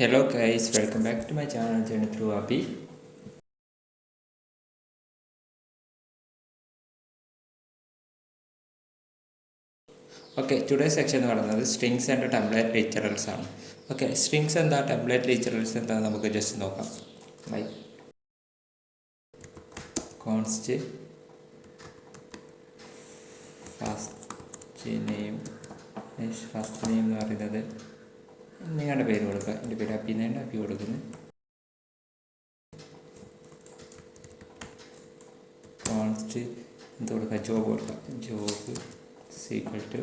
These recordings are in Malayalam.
Hello guys, welcome back to my channel Journey Through Abhi. Okay, today's section is strings and template literals. Okay, strings and template literals we just know. Like const first name നിങ്ങളുടെ പേര് കൊടുക്കുക. എൻ്റെ പേര് അപ്പി എന്നാണ്. അപ്പി കൊടുക്കുന്നു. കോൺസ്റ്റ് എന്ത് കൊടുക്കുക? ജോബ് കൊടുക്കുക. Job equal to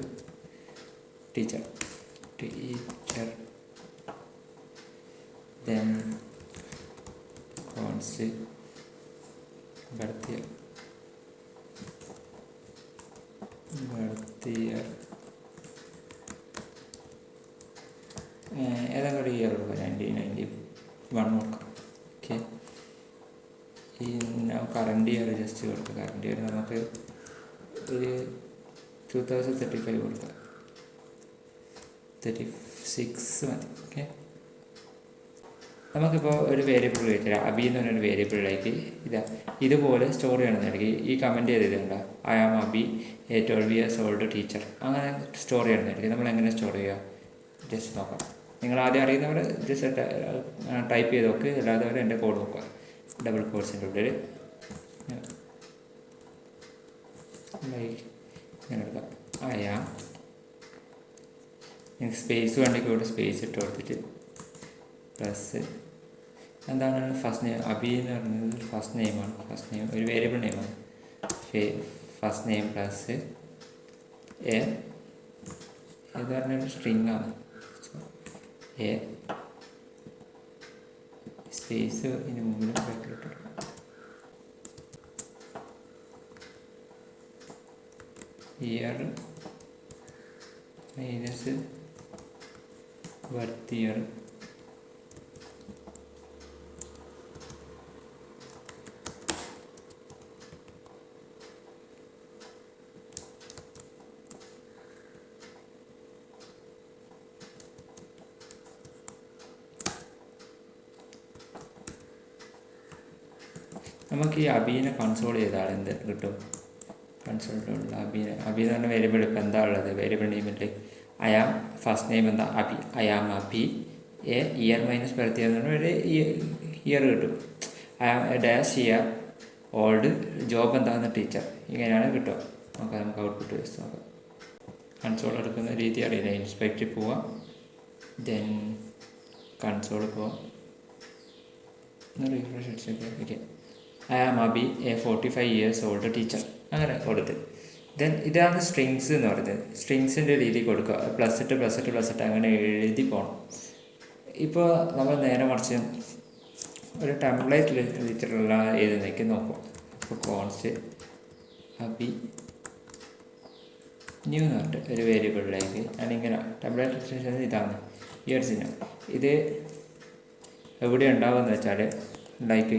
teacher. Then const birth year ഏതാണ്ട് ഒരു ഇയർ കൊടുക്കുക. 1991 കൊടുക്കാം. ഓക്കെ, ഈ കറണ്ട് ഇയർ ജസ്റ്റ് കൊടുക്കുക. കറണ്ട് ഇയർ നമുക്ക് ഒരു 2035 കൊടുക്കുക. 36 മതി. ഓക്കെ, നമുക്കിപ്പോൾ ഒരു വേരിയബിൾ വെച്ചാൽ അബി എന്ന് പറഞ്ഞൊരു വേരിയബിളിലേക്ക് ഇതുപോലെ സ്റ്റോർ ചെയ്യണമെന്നുണ്ടെങ്കിൽ ഈ കമൻറ്റ് ചെയ്തിട്ടുണ്ട് I am Abi a 12 years old teacher. അങ്ങനെ സ്റ്റോർ ചെയ്യണമെന്നുണ്ടെങ്കിൽ നമ്മൾ എങ്ങനെ സ്റ്റോർ ചെയ്യുക? ജസ്റ്റ് നോക്കാം. നിങ്ങൾ ആദ്യം അറിയുന്നവർ ജസ്റ്റ് ടൈപ്പ് ചെയ്ത് നോക്ക്. അല്ലാത്തവർ എൻ്റെ കോഡ് നോക്കുക. ഡബിൾ കോഡ്സിൻ്റെ ഉള്ളിൽ ഇങ്ങനെ എടുക്കാം. ആയാം നിങ്ങൾക്ക് സ്പേസ് വേണ്ടെങ്കിൽ ഇവിടെ സ്പേസ് ഇട്ട് കൊടുത്തിട്ട് പ്ലസ് എന്താണ് ഫസ്റ്റ് നെയിം. അബി എന്ന് പറയുന്നത് ഫസ്റ്റ് നെയിമാണ്. ഫസ്റ്റ് നെയിം ഒരു വേരിയബിൾ നെയിമാണ്. ഫസ്റ്റ് നെയിം പ്ലസ് എ ഇത് പറഞ്ഞൊരു സ്ട്രിങ് ആണ്. എ സ്പേസ് ഇതിന് മുമ്പിൽ ബ്രാക്കറ്റിലിട്ട് ഇയർ മൈനസ് ബർത്ത് ഇയർ നമുക്ക് ഈ അബീനെ കൺസോൾ ചെയ്താൽ എന്ത് കിട്ടും? കൺസോളിലുള്ള അബി എന്ന് പറഞ്ഞ വേരിയബിൾ ഇപ്പം എന്താ ഉള്ളത്? വേരിയബിൾ നെയിമിൽ ഐ ആം ഫസ്റ്റ് നെയിം എന്താ? Abi. I am Abi a year minus birth year എന്ന് പറഞ്ഞാൽ ഒരു ഇയർ കിട്ടും. I am dash year old job എന്താണെന്ന് ടീച്ചർ. ഇങ്ങനെയാണ് കിട്ടുക. നോക്കാം, നമുക്ക് ഔട്ട്പുട്ട് വെച്ച് നോക്കാം. കൺസോൾ എടുക്കുന്ന രീതി അറിയില്ല. ഇൻസ്പെക്റ്റിൽ പോവാം. ദെൻ കൺസോൾ പോവാം. റീഫ്രഷ് അടിച്ചൊക്കെ. Okay, I am Abi a 45 years old teacher. അങ്ങനെ കൊടുത്ത് ദെൻ ഇതാണ് സ്ട്രിങ്സ് എന്ന് പറയുന്നത്. സ്ട്രിങ്സിൻ്റെ രീതി കൊടുക്കുക. പ്ലസ് ഇട്ട് അങ്ങനെ എഴുതി പോകണം. ഇപ്പോൾ നമ്മൾ നേരെ മറിച്ച് ഒരു ടെംപ്ലേറ്റ് ലിറ്ററുള്ള എഴുതുന്നേക്ക് നോക്കും. ഇപ്പോൾ കോൺസ്റ്റ് അബി ന്യൂ എന്ന് പറഞ്ഞിട്ട് ഒരു വേരിയബിളിലേക്ക് ഞാനിങ്ങനെ ടെംപ്ലേറ്റ് ലിറ്ററേഷൻ ഇതാണ് ഈ ഒരു ചിഹ്നം. ഇത് എവിടെ ഉണ്ടാവുമെന്ന് വെച്ചാൽ ലൈക്ക്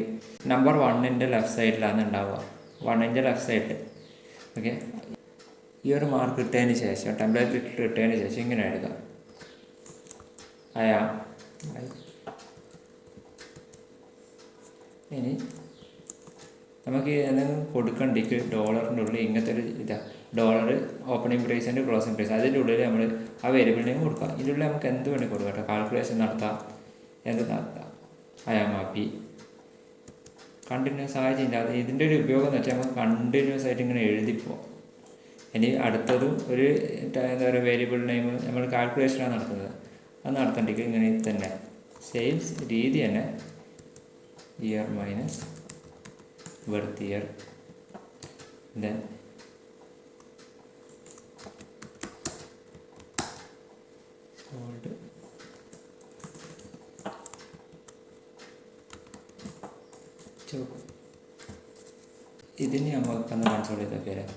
നമ്പർ 1ൻ്റെ ലെഫ്റ്റ് സൈഡിലാണ് ഉണ്ടാവുക. 1ൻ്റെ ലെഫ്റ്റ് സൈഡിൽ. ഓക്കെ, ഈ ഒരു മാർക്ക് ഇട്ടതിന് ശേഷം ടെംപ്ലേറ്റ് ഇട്ടതിന് ശേഷം ഇങ്ങനെ എടുക്കാം. അയാ ഇനി നമുക്ക് എന്തെങ്കിലും കൊടുക്കണ്ടെങ്കിൽ ഡോളറിൻ്റെ ഉള്ളിൽ ഇങ്ങനത്തെ ഒരു dollar opening price and closing price അതിൻ്റെ ഉള്ളിൽ നമ്മൾ ആ വേരിയബിളിനെ കൊടുക്കാം. ഇതിൻ്റെ ഉള്ളിൽ നമുക്ക് എന്ത് വേണ്ടി കൊടുക്കാം? കാൽക്കുലേഷൻ നടത്താം, എന്ത് നടത്താം. അയാം ഹാപ്പി കണ്ടിന്യൂസ് ആയി ചെയ്യാതെ. ഇതിൻ്റെ ഒരു ഉപയോഗം എന്ന് വെച്ചാൽ നമുക്ക് കണ്ടിന്യൂസ് ആയിട്ട് ഇങ്ങനെ എഴുതിപ്പോവാം. ഇനി അടുത്തതും ഒരു എന്താ പറയുക വേരിയബിൾ നെയിം നമ്മൾ കാൽക്കുലേഷനാണ് നടത്തുന്നത്. അത് നടത്തേണ്ടെങ്കിൽ ഇങ്ങനെ തന്നെ സെയിം രീതി തന്നെ year minus birth year then old job. ഇതിന് നമുക്കൊന്ന് കൺസോൾ ചെയ്തൊക്കെ വരാം.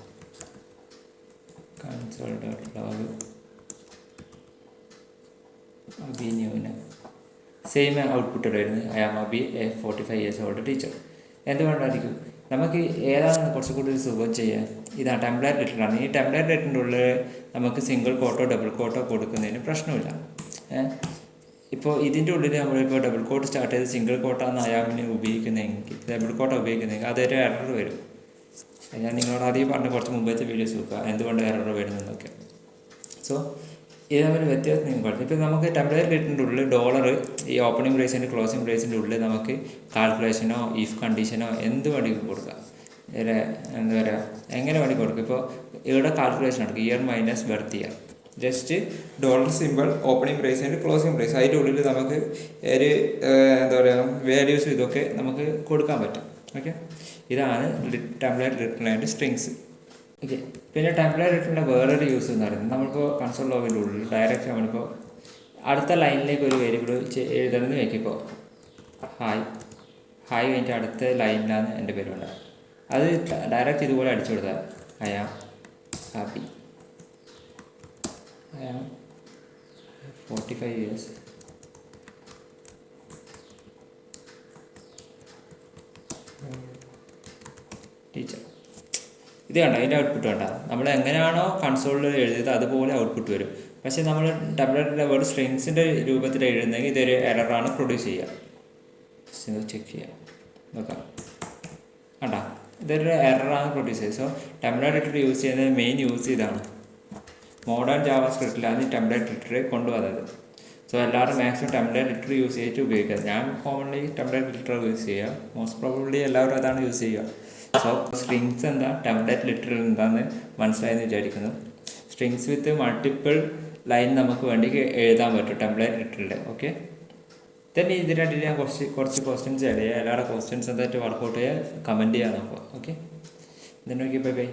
കൺസോൾ ഡോട്ട് ലോഗ് അബി ന്യൂന് സെയിം ഔട്ട്പുട്ട് വരുന്നത് I am Abi a 45 years old teacher. എന്തുകൊണ്ടായിരിക്കും നമുക്ക് ഏതാണ് കുറച്ചുകൂടി സുഖം ചെയ്യാൻ? ഇതാണ് ടെംപ്ലേറ്റ് ലെറ്ററാണ്. ഈ ടെംപ്ലേറ്റ് ലെറ്ററിൻ്റെ ഉള്ളിൽ നമുക്ക് സിംഗിൾ കോട്ടോ ഡബിൾ കോട്ടോ കൊടുക്കുന്നതിന് പ്രശ്നമില്ല. ഇപ്പോൾ ഇതിൻ്റെ ഉള്ളിൽ നമ്മളിപ്പോൾ ഡബിൾ കോട്ട് സ്റ്റാർട്ട് ചെയ്ത് സിംഗിൾ കോട്ടാണ് അയാമിന് ഉപയോഗിക്കുന്നതെങ്കിൽ ഡബിൾ കോട്ടാണ് ഉപയോഗിക്കുന്നതെങ്കിൽ അതൊരു എറർ വരും. ഞാൻ നിങ്ങളോട് ആദ്യം പറഞ്ഞ കുറച്ച് മുമ്പത്തെ വീഡിയോസ് നോക്കുക എന്തുകൊണ്ട് എറർ വരുന്നതെന്നൊക്കെ. സോ ഇത് തമ്മിൽ വ്യത്യാസം നിങ്ങൾ പറഞ്ഞു. ഇപ്പോൾ നമുക്ക് ടെംപ്ലേറ്റ് ലിറ്റിൻ്റെ ഉള്ളിൽ ഡോളർ ഈ ഓപ്പണിംഗ് പ്രൈസിൻ്റെ ക്ലോസിംഗ് പ്രൈസിൻ്റെ ഉള്ളിൽ നമുക്ക് കാൽക്കുലേഷനോ ഇഫ് കണ്ടീഷനോ എന്ത് വേണമെങ്കിലും കൊടുക്കാം. എന്താ പറയുക, എങ്ങനെ വേണ്ടി കൊടുക്കും. ഇപ്പോൾ ഇവിടെ കാൽക്കുലേഷൻ എടുക്കും, year minus birth year, just dollar simple opening price and closing price, അതിൻ്റെ ഉള്ളിൽ നമുക്ക് ഒരു എന്താ പറയുക വാല്യൂസ് ഇതൊക്കെ നമുക്ക് കൊടുക്കാൻ പറ്റും. ഓക്കെ, ഇതാണ് template return and strings. Okay, പിന്നെ ടെംപ്ലേറ്റ് റിട്ടേണിൻ്റെ വേറൊരു യൂസ് എന്ന് പറയുന്നത് നമ്മളിപ്പോൾ കൺസോൾ ലോഗിൻ്റെ ഉള്ളിൽ ഡയറക്റ്റ് നമ്മളിപ്പോൾ അടുത്ത ലൈനിലേക്ക് ഒരു വേരിയബിൾ എഴുതണമെന്ന് വെക്കിപ്പോൾ ഹായ് കഴിഞ്ഞിട്ട് അടുത്ത ലൈനിലാണ് എൻ്റെ പേര് ഉണ്ടാകുക. അത് ഡയറക്റ്റ് ഇതുപോലെ അടിച്ചു കൊടുത്താൽ I am happy, I am 45 years. Teacher. ഇത് കണ്ട അതിൻ്റെ ഔട്ട്പുട്ട് കണ്ട നമ്മൾ എങ്ങനെയാണോ കൺസോളിൽ എഴുതിയത് അതുപോലെ ഔട്ട്പുട്ട് വരും. പക്ഷേ നമ്മൾ ടെംപ്ലേറ്റിൻ്റെ വേർഡ് സ്ട്രിങ്സിൻ്റെ രൂപത്തിൽ എഴുതുന്നെങ്കിൽ ഇതൊരു എററാണ് പ്രൊഡ്യൂസ് ചെയ്യുക. ചെക്ക് ചെയ്യാം, നോക്കാം കണ്ട ഇതൊരു എററാണ് പ്രൊഡ്യൂസ് ചെയ്യുക. സോ ടെംപ്ലേറ്റ് യൂസ് ചെയ്യുന്നത് മെയിൻ യൂസ് ഇതാണ്. മോഡേൺ ജാവ സ്ക്രിപ്റ്റിലാണ് ടെംപ്ലേറ്റ് ലിറ്റർ കൊണ്ടുവന്നത്. സോ എല്ലാവരും മാക്സിമം ടെംപ്ലേറ്റ് ലിറ്റർ യൂസ് ചെയ്തിട്ട് ഉപയോഗിക്കുക. ഞാൻ കോമൺലി ടെംപ്ലേറ്റ് ലിറ്റർ യൂസ് ചെയ്യുക, മോസ്റ്റ് പ്രോബബ്ലി എല്ലാവരും അതാണ് യൂസ് ചെയ്യുക. സോ സ്ട്രിങ്സ് എന്താ, ടെംപ്ലേറ്റ് ലിറ്റർ എന്താണെന്ന് മനസ്സിലായെന്ന് വിചാരിക്കുന്നു. സ്ട്രിങ്സ് വിത്ത് മൾട്ടിപ്പിൾ ലൈൻ നമുക്ക് വേണ്ടി എഴുതാൻ പറ്റും ടെംപ്ലേറ്റ് ലിറ്ററിൽ. ഓക്കെ, തന്നെ ഇതിനായിട്ട് ഞാൻ കുറച്ച് ക്വസ്റ്റ്യൻസ് ആഡ് ചെയ്യുക. എല്ലാവരുടെ ക്വസ്റ്റ്യൻസ് എന്തായിട്ട് വർക്കൗട്ട് ചെയ്യുക, കമൻറ്റ് ചെയ്യാൻ നോക്കുക. Okay, then okay, bye bye.